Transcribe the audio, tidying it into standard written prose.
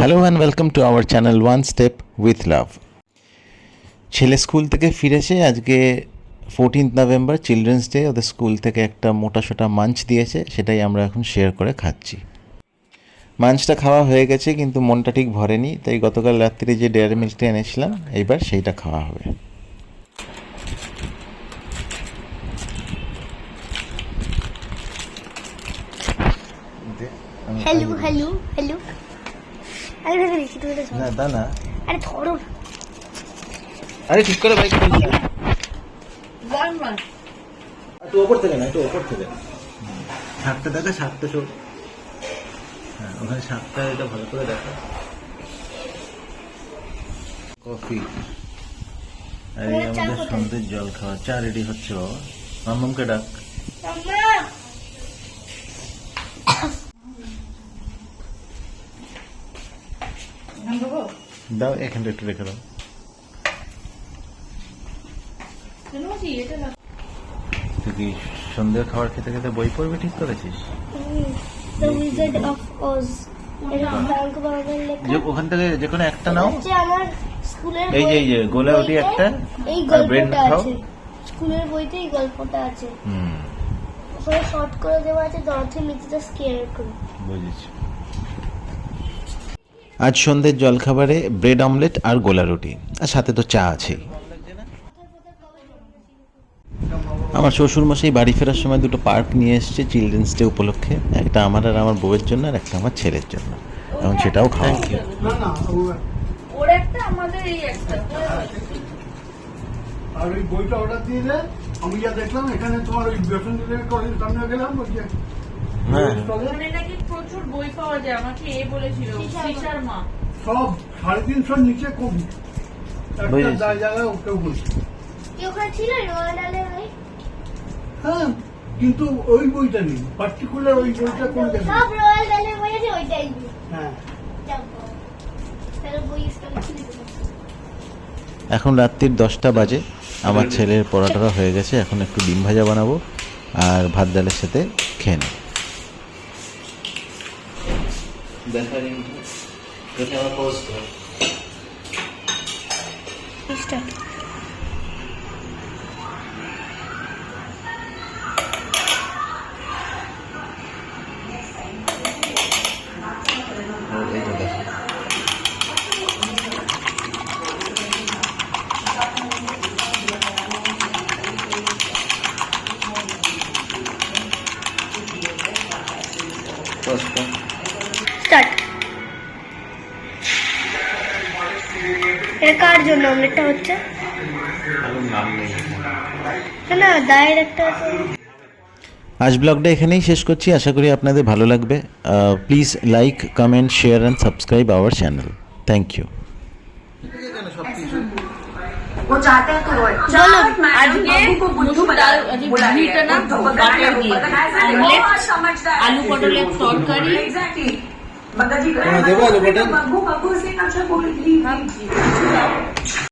Hello and welcome to our channel one step with love. ছেলে school থেকে ফিরেছে। আজকে 14th নভেম্বর, চিলড্রেন্স ডে। ওদের স্কুল থেকে একটা মোটাসোটা মাঞ্চ দিয়েছে, সেটাই আমরা এখন শেয়ার করে খাচ্ছি। মাঞ্চটা খাওয়া হয়ে গেছে, কিন্তু মনটা ঠিক ভরেনি, তাই গতকাল রাত্রিরে যে ডেয়ারি মিল্কটা এনেছিলাম এইবার সেইটা খাওয়া হবে। Hello hello hello. আরে ভেবে দিচ্ছি তুমি এটা না তা না, আরে ধরো। আরে ঠিক করে বাইক চালিয়ে একটু ওপর থেকে না, একটু ওপর থেকে। সাতটা দেখা, সাতটা চোখ। হ্যাঁ, ওখানে সাতটা, এটা ভালো করে দেখা। কফি আর এই আমাদের সন্ধ্যের জল খাওয়া। চা রেডি হচ্ছে বাবা। মাম্মামকে ডাক। দাও, এখানটা একটু রেখে দাও। তুই কি সন্ধ্যের খাবার খেতে খেতে বই পড়বে ঠিক করেছিস? দ্য উইজার্ড অফ অজ, এটা ফ্রাঙ্ক বার্গার লেখা। যে ওখান থেকে যে কোনো একটা নাও। হচ্ছে আমার স্কুলের এই যে এই যে গোলাউটি একটা, এই আর ব্রেড গল্পটা খাও। আছে স্কুলের বইতে, এই গল্পটা আছে। হুম, ওখানে শর্ট করে দেওয়া আছে ডরথি মিথিটা স্কেয়ার করে। বুঝেছি। আজ সন্ধ্যের জলখাবারে ব্রেড অমলেট আর গোলা রুটি, আর সাথে তো চা আছেই। আমার শ্বশুরমশাই বাড়ি ফেরার সময় দুটো পার্ক নিয়ে এসছে চিলড্রেন্স ডে উপলক্ষে, একটা আমার আর আমার বউয়ের জন্য, আর একটা আমার ছেলের জন্য। এখন সেটাও খাওয়া। ওর একটা, আমাদের এই একটা। আর ওই বইটা অর্ডার দিয়ে দেয়। আমি যা দেখলাম এখানে তোমার ওই বেতন কলেজ সামনে গেলাম, ওই যে হ্যাঁ, ওখানে নাকি প্রচুর বই পাওয়া যায়, আমাকে এ বলেছিল শিশার মা। সব 350 নিচে কবি একটা বুঝেছি। জায়গায় কেউ বলছে। কি ওখানে ছিল রয়্যালে ভাই? হ্যাঁ, কিন্তু ওই বইটা নেই, পার্টিকুলার ওই বইটা কোন জায়গায়। সব রয়্যালে বই আছে, ওইটাই। হ্যাঁ, তাহলে বই স্টল খুলে দেবো। এখন রাত্রির 10টা বাজে। আমার ছেলের পরোটাটা হয়ে গেছে, এখন একটু ডিম ভাজা বানাবো আর ভাত ডালের সাথে খেয়ে নেব। স্টার্ট। স্টার্ট। এটা কার জন্য অমলেটটা হচ্ছে? না, দায়ের একটা আছে। আজ ব্লগটা এখানেই শেষ করছি। আশা করি আপনাদের ভালো লাগবে। Please like, comment, share and subscribe our channel. Thank you. वो चाहते हैं तो रोए। চলো আজকে মসুর ডাল, ঘিটা না বাটার দিয়ে অমলেট, আলু পটলের তরকারি। बग्गा जी देवा आलू पटेल? बग्गू बग्गू से अच्छा बोल